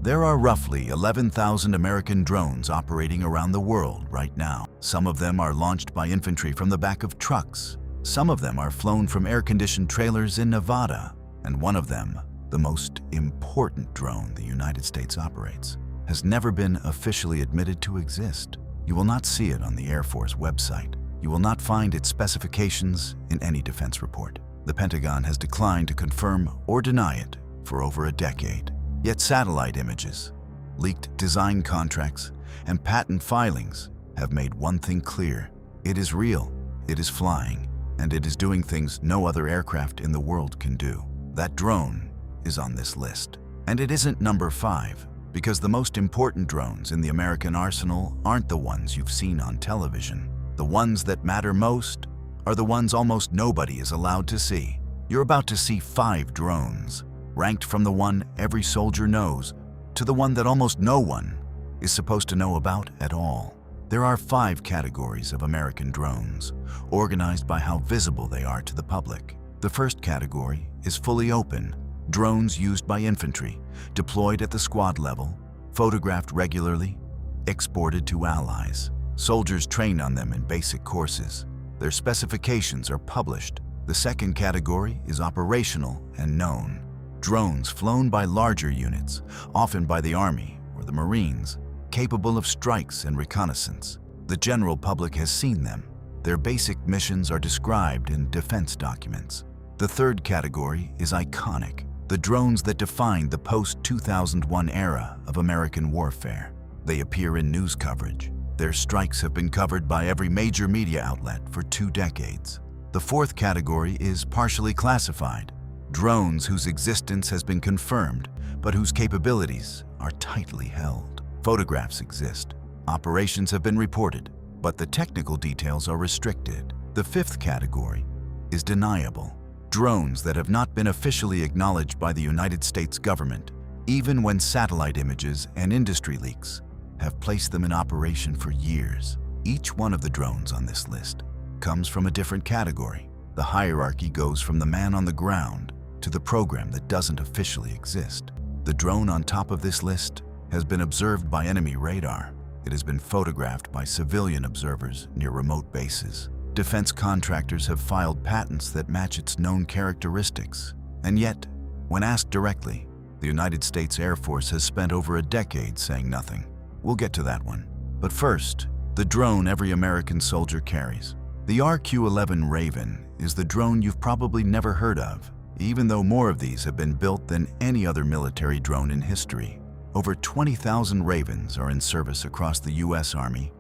There are roughly 11,000 American drones operating around the world right now. Some of them are launched by infantry from the back of trucks. Some of them are flown from air-conditioned trailers in Nevada. And one of them, the most important drone the United States operates, has never been officially admitted to exist. You will not see it on the Air Force website. You will not find its specifications in any defense report. The Pentagon has declined to confirm or deny it for over a decade. Yet satellite images, leaked design contracts, and patent filings have made one thing clear. It is real, it is flying, and it is doing things no other aircraft in the world can do. That drone is on this list. And it isn't number 5, because the most important drones in the American arsenal aren't the ones you've seen on television. The ones that matter most are the ones almost nobody is allowed to see. You're about to see 5 drones, ranked from the one every soldier knows to the one that almost no one is supposed to know about at all. There are 5 categories of American drones, organized by how visible they are to the public. The first category is fully open, drones used by infantry, deployed at the squad level, photographed regularly, exported to allies. Soldiers train on them in basic courses. Their specifications are published. The second category is operational and known. Drones flown by larger units, often by the Army or the Marines, capable of strikes and reconnaissance. The general public has seen them. Their basic missions are described in defense documents. The third category is iconic, the drones that defined the post-2001 era of American warfare. They appear in news coverage. Their strikes have been covered by every major media outlet for 2 decades. The fourth category is partially classified, drones whose existence has been confirmed, but whose capabilities are tightly held. Photographs exist. Operations have been reported, but the technical details are restricted. The fifth category is deniable. Drones that have not been officially acknowledged by the United States government, even when satellite images and industry leaks have placed them in operation for years. Each one of the drones on this list comes from a different category. The hierarchy goes from the man on the ground to the program that doesn't officially exist. The drone on top of this list has been observed by enemy radar. It has been photographed by civilian observers near remote bases. Defense contractors have filed patents that match its known characteristics. And yet, when asked directly, the United States Air Force has spent over a decade saying nothing. We'll get to that one. But first, the drone every American soldier carries. The RQ-11 Raven is the drone you've probably never heard of, even though more of these have been built than any other military drone in history. Over 20,000 Ravens are in service across the U.S. Army,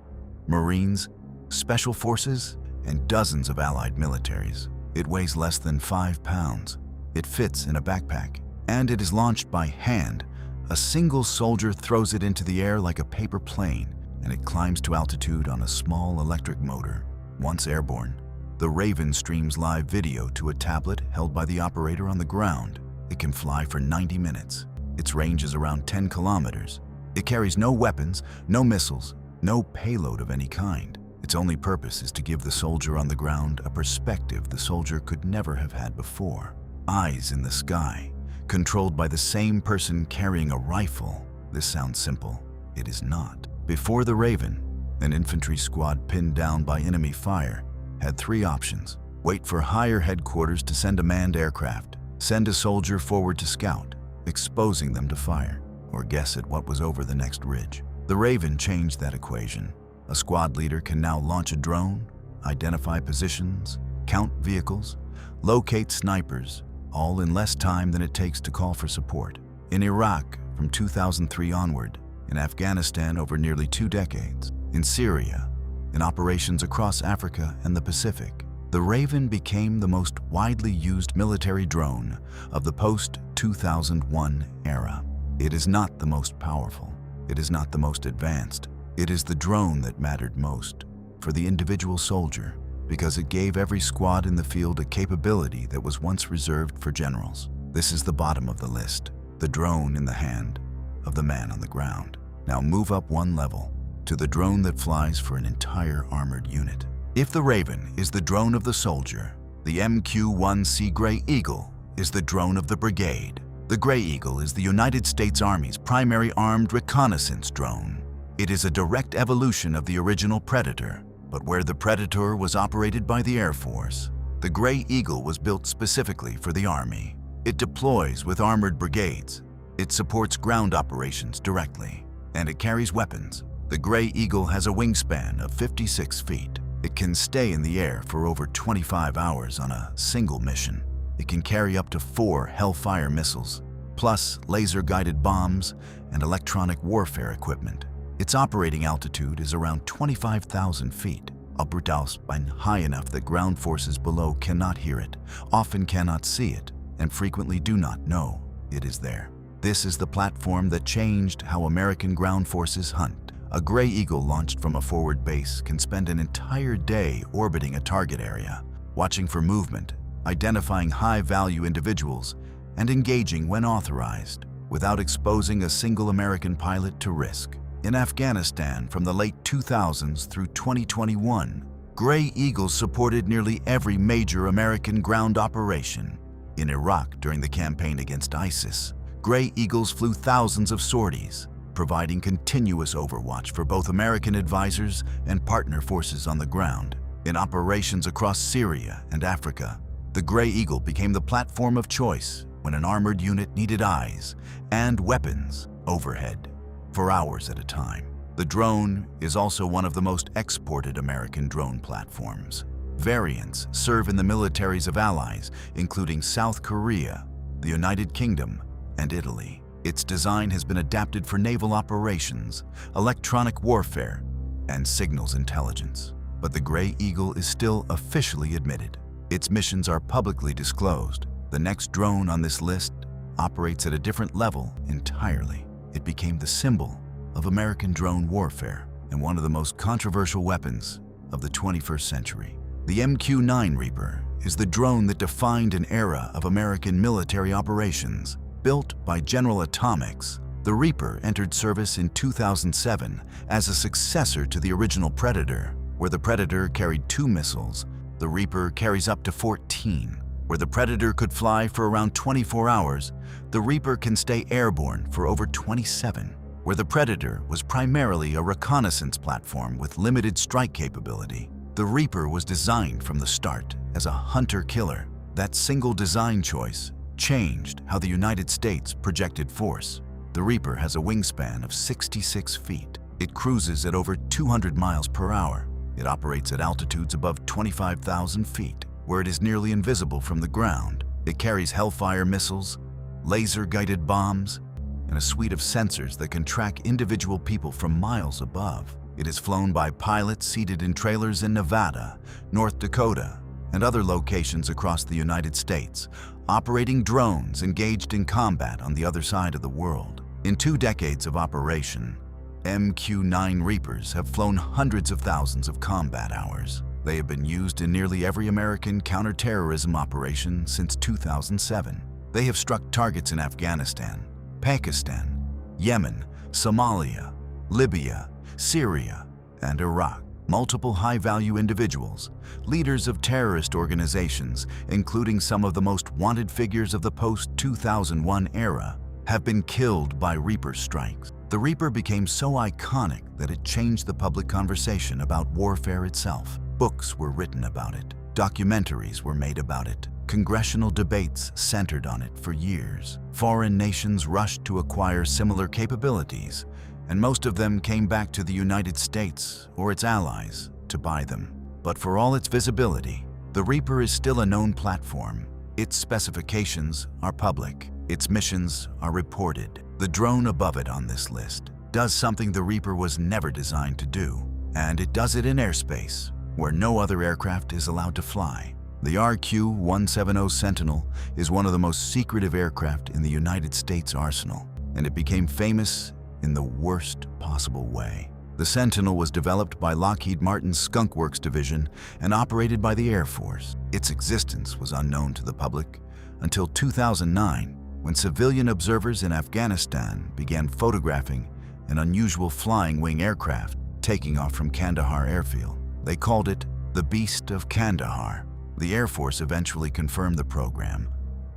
Marines, Special Forces, and dozens of allied militaries. It weighs less than 5 pounds. It fits in a backpack, and it is launched by hand. A single soldier throws it into the air like a paper plane, and it climbs to altitude on a small electric motor. Once airborne, the Raven streams live video to a tablet held by the operator on the ground. It can fly for 90 minutes. Its range is around 10 kilometers. It carries no weapons, no missiles, no payload of any kind. Its only purpose is to give the soldier on the ground a perspective the soldier could never have had before. Eyes in the sky, controlled by the same person carrying a rifle. This sounds simple. It is not. Before the Raven, an infantry squad pinned down by enemy fire had 3 options. Wait for higher headquarters to send a manned aircraft, send a soldier forward to scout, exposing them to fire, or guess at what was over the next ridge. The Raven changed that equation. A squad leader can now launch a drone, identify positions, count vehicles, locate snipers, all in less time than it takes to call for support. In Iraq, from 2003 onward, in Afghanistan over nearly 2 decades, in Syria, in operations across Africa and the Pacific, the Raven became the most widely used military drone of the post-2001 era. It is not the most powerful. It is not the most advanced. It is the drone that mattered most for the individual soldier, because it gave every squad in the field a capability that was once reserved for generals. This is the bottom of the list, the drone in the hand of the man on the ground. Now move up 1 level to the drone that flies for an entire armored unit. If the Raven is the drone of the soldier, the MQ-1 Sea Gray Eagle is the drone of the brigade. The Gray Eagle is the United States Army's primary armed reconnaissance drone. It is a direct evolution of the original Predator, but where the Predator was operated by the Air Force, the Gray Eagle was built specifically for the Army. It deploys with armored brigades, it supports ground operations directly, and it carries weapons. The Gray Eagle has a wingspan of 56 feet. It can stay in the air for over 25 hours on a single mission. It can carry up to 4 Hellfire missiles, plus laser-guided bombs and electronic warfare equipment. Its operating altitude is around 25,000 feet, and high enough that ground forces below cannot hear it, often cannot see it, and frequently do not know it is there. This is the platform that changed how American ground forces hunt. A Gray Eagle launched from a forward base can spend an entire day orbiting a target area, watching for movement, identifying high-value individuals, and engaging when authorized, without exposing a single American pilot to risk. In Afghanistan from the late 2000s through 2021, Gray Eagles supported nearly every major American ground operation. In Iraq during the campaign against ISIS, Gray Eagles flew thousands of sorties, providing continuous overwatch for both American advisors and partner forces on the ground. In operations across Syria and Africa, the Gray Eagle became the platform of choice when an armored unit needed eyes and weapons overhead for hours at a time. The drone is also one of the most exported American drone platforms. Variants serve in the militaries of allies, including South Korea, the United Kingdom, and Italy. Its design has been adapted for naval operations, electronic warfare, and signals intelligence. But the Gray Eagle is still officially admitted. Its missions are publicly disclosed. The next drone on this list operates at a different level entirely. It became the symbol of American drone warfare and one of the most controversial weapons of the 21st century. The MQ-9 Reaper is the drone that defined an era of American military operations. Built by General Atomics, the Reaper entered service in 2007 as a successor to the original Predator. Where the Predator carried 2 missiles, the Reaper carries up to 14. Where the Predator could fly for around 24 hours, the Reaper can stay airborne for over 27. Where the Predator was primarily a reconnaissance platform with limited strike capability, the Reaper was designed from the start as a hunter-killer. That single design choice changed how the United States projected force. The Reaper has a wingspan of 66 feet. It cruises at over 200 miles per hour. It operates at altitudes above 25,000 feet, where it is nearly invisible from the ground. It carries Hellfire missiles, laser-guided bombs, and a suite of sensors that can track individual people from miles above. It is flown by pilots seated in trailers in Nevada, North Dakota, and other locations across the United States, operating drones engaged in combat on the other side of the world. In 2 decades of operation, MQ-9 Reapers have flown hundreds of thousands of combat hours. They have been used in nearly every American counterterrorism operation since 2007. They have struck targets in Afghanistan, Pakistan, Yemen, Somalia, Libya, Syria, and Iraq. Multiple high-value individuals, leaders of terrorist organizations, including some of the most wanted figures of the post-2001 era, have been killed by Reaper strikes. The Reaper became so iconic that it changed the public conversation about warfare itself. Books were written about it. Documentaries were made about it. Congressional debates centered on it for years. Foreign nations rushed to acquire similar capabilities, and most of them came back to the United States or its allies to buy them. But for all its visibility, the Reaper is still a known platform. Its specifications are public. Its missions are reported. The drone above it on this list does something the Reaper was never designed to do, and it does it in airspace, where no other aircraft is allowed to fly. The RQ-170 Sentinel is one of the most secretive aircraft in the United States arsenal, and it became famous in the worst possible way. The Sentinel was developed by Lockheed Martin's Skunk Works division and operated by the Air Force. Its existence was unknown to the public until 2009, when civilian observers in Afghanistan began photographing an unusual flying wing aircraft taking off from Kandahar airfield. They called it the Beast of Kandahar. The Air Force eventually confirmed the program,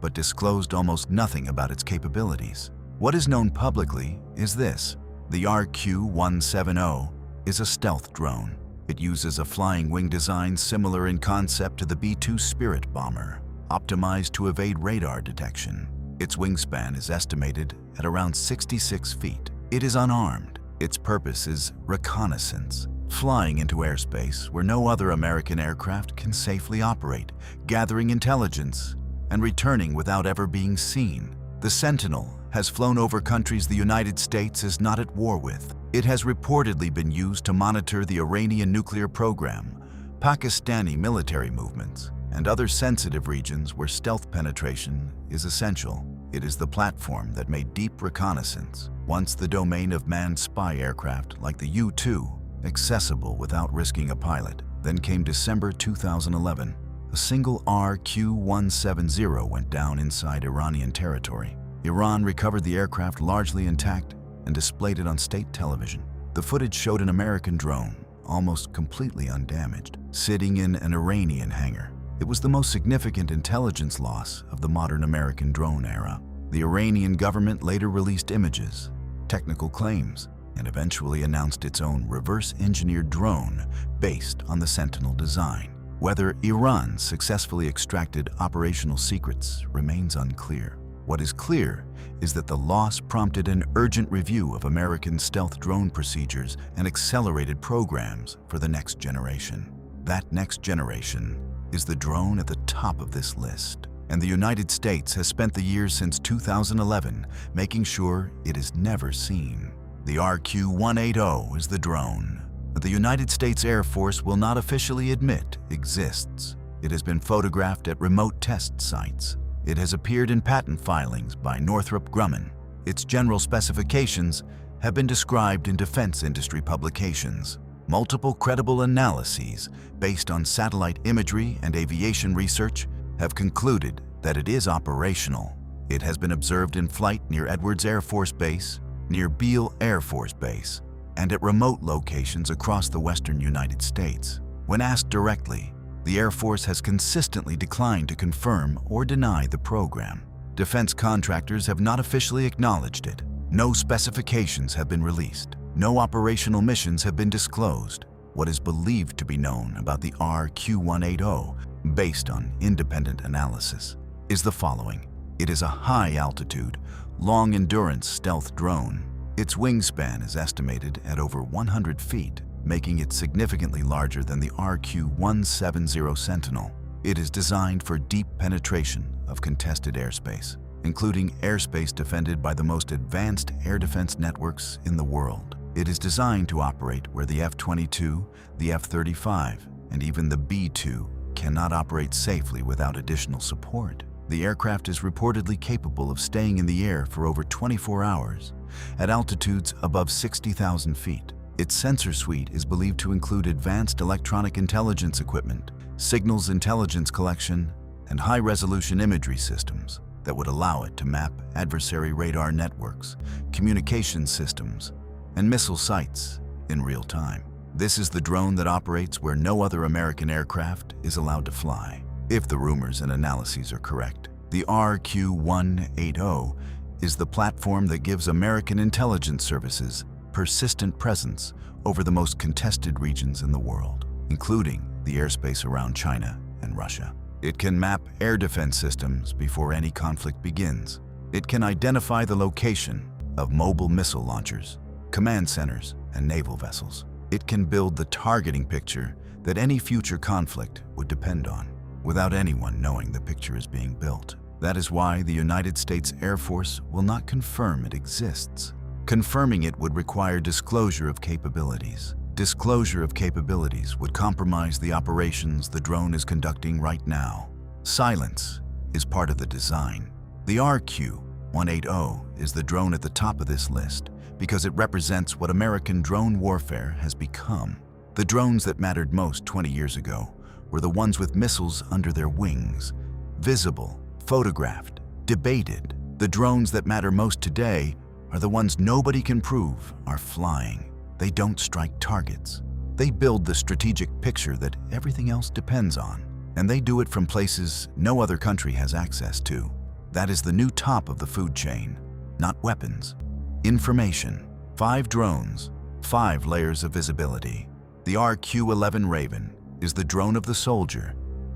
but disclosed almost nothing about its capabilities. What is known publicly is this: the RQ-170 is a stealth drone. It uses a flying wing design similar in concept to the B-2 Spirit bomber, optimized to evade radar detection. Its wingspan is estimated at around 66 feet. It is unarmed. Its purpose is reconnaissance, flying into airspace where no other American aircraft can safely operate, gathering intelligence, and returning without ever being seen. The Sentinel has flown over countries the United States is not at war with. It has reportedly been used to monitor the Iranian nuclear program, Pakistani military movements, and other sensitive regions where stealth penetration is essential. It is the platform that made deep reconnaissance, once the domain of manned spy aircraft like the U-2, accessible without risking a pilot. Then came December 2011. A single RQ-170 went down inside Iranian territory. Iran recovered the aircraft largely intact and displayed it on state television. The footage showed an American drone, almost completely undamaged, sitting in an Iranian hangar. It was the most significant intelligence loss of the modern American drone era. The Iranian government later released images, technical claims, and eventually announced its own reverse-engineered drone based on the Sentinel design. Whether Iran successfully extracted operational secrets remains unclear. What is clear is that the loss prompted an urgent review of American stealth drone procedures and accelerated programs for the next generation. That next generation is the drone at the top of this list, and the United States has spent the years since 2011 making sure it is never seen. The RQ-180 is the drone that the United States Air Force will not officially admit exists. It has been photographed at remote test sites. It has appeared in patent filings by Northrop Grumman. Its general specifications have been described in defense industry publications. Multiple credible analyses based on satellite imagery and aviation research have concluded that it is operational. It has been observed in flight near Edwards Air Force Base, near Beale Air Force Base, and at remote locations across the western United States. When asked directly, the Air Force has consistently declined to confirm or deny the program. Defense contractors have not officially acknowledged it. No specifications have been released. No operational missions have been disclosed. What is believed to be known about the RQ-180, based on independent analysis, is the following. It is a high-altitude, long-endurance stealth drone. Its wingspan is estimated at over 100 feet, making it significantly larger than the RQ-170 Sentinel. It is designed for deep penetration of contested airspace, including airspace defended by the most advanced air defense networks in the world. It is designed to operate where the F-22, the F-35, and even the B-2 cannot operate safely without additional support. The aircraft is reportedly capable of staying in the air for over 24 hours at altitudes above 60,000 feet. Its sensor suite is believed to include advanced electronic intelligence equipment, signals intelligence collection, and high-resolution imagery systems that would allow it to map adversary radar networks, communication systems, and missile sites in real time. This is the drone that operates where no other American aircraft is allowed to fly. If the rumors and analyses are correct, the RQ-180 is the platform that gives American intelligence services persistent presence over the most contested regions in the world, including the airspace around China and Russia. It can map air defense systems before any conflict begins. It can identify the location of mobile missile launchers, command centers, and naval vessels. It can build the targeting picture that any future conflict would depend on, without anyone knowing the picture is being built. That is why the United States Air Force will not confirm it exists. Confirming it would require disclosure of capabilities. Disclosure of capabilities would compromise the operations the drone is conducting right now. Silence is part of the design. The RQ-180 is the drone at the top of this list because it represents what American drone warfare has become. The drones that mattered most 20 years ago were the ones with missiles under their wings, visible, photographed, debated. The drones that matter most today are the ones nobody can prove are flying. They don't strike targets. They build the strategic picture that everything else depends on, and they do it from places no other country has access to. That is the new top of the food chain, not weapons. Information. 5 drones, 5 layers of visibility. The RQ-11 Raven is the drone of the soldier,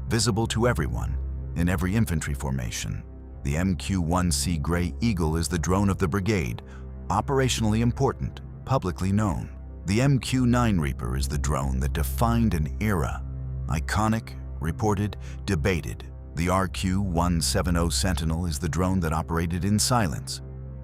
visible to everyone in every infantry formation. The MQ-1C Gray Eagle is the drone of the brigade, operationally important, publicly known. The MQ-9 Reaper is the drone that defined an era, iconic, reported, debated. The RQ-170 Sentinel is the drone that operated in silence,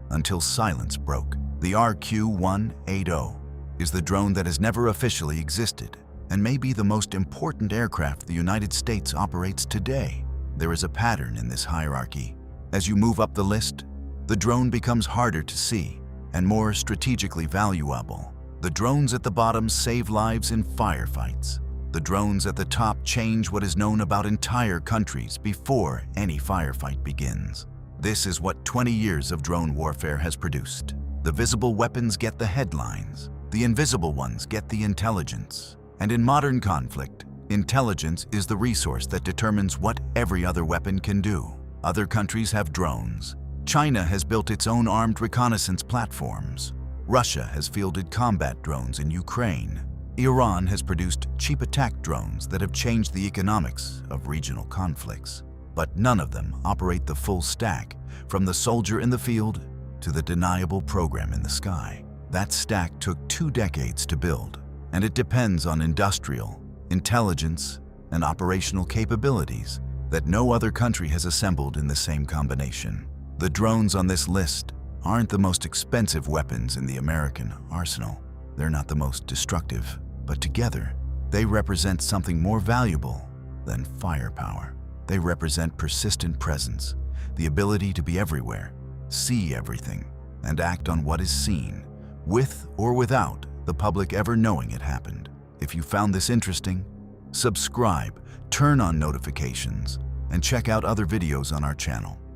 until silence broke. The RQ-180 is the drone that has never officially existed, and may be the most important aircraft the United States operates today. There is a pattern in this hierarchy. As you move up the list, the drone becomes harder to see and more strategically valuable. The drones at the bottom save lives in firefights. The drones at the top change what is known about entire countries before any firefight begins. This is what 20 years of drone warfare has produced. The visible weapons get the headlines. The invisible ones get the intelligence. And in modern conflict, intelligence is the resource that determines what every other weapon can do. Other countries have drones. China has built its own armed reconnaissance platforms. Russia has fielded combat drones in Ukraine. Iran has produced cheap attack drones that have changed the economics of regional conflicts. But none of them operate the full stack, from the soldier in the field to the deniable program in the sky. That stack took 2 decades to build, and it depends on industrial, intelligence, and operational capabilities that no other country has assembled in the same combination. The drones on this list aren't the most expensive weapons in the American arsenal. They're not the most destructive, but together, they represent something more valuable than firepower. They represent persistent presence, the ability to be everywhere, see everything, and act on what is seen, with or without the public ever knowing it happened. If you found this interesting, subscribe, turn on notifications, and check out other videos on our channel.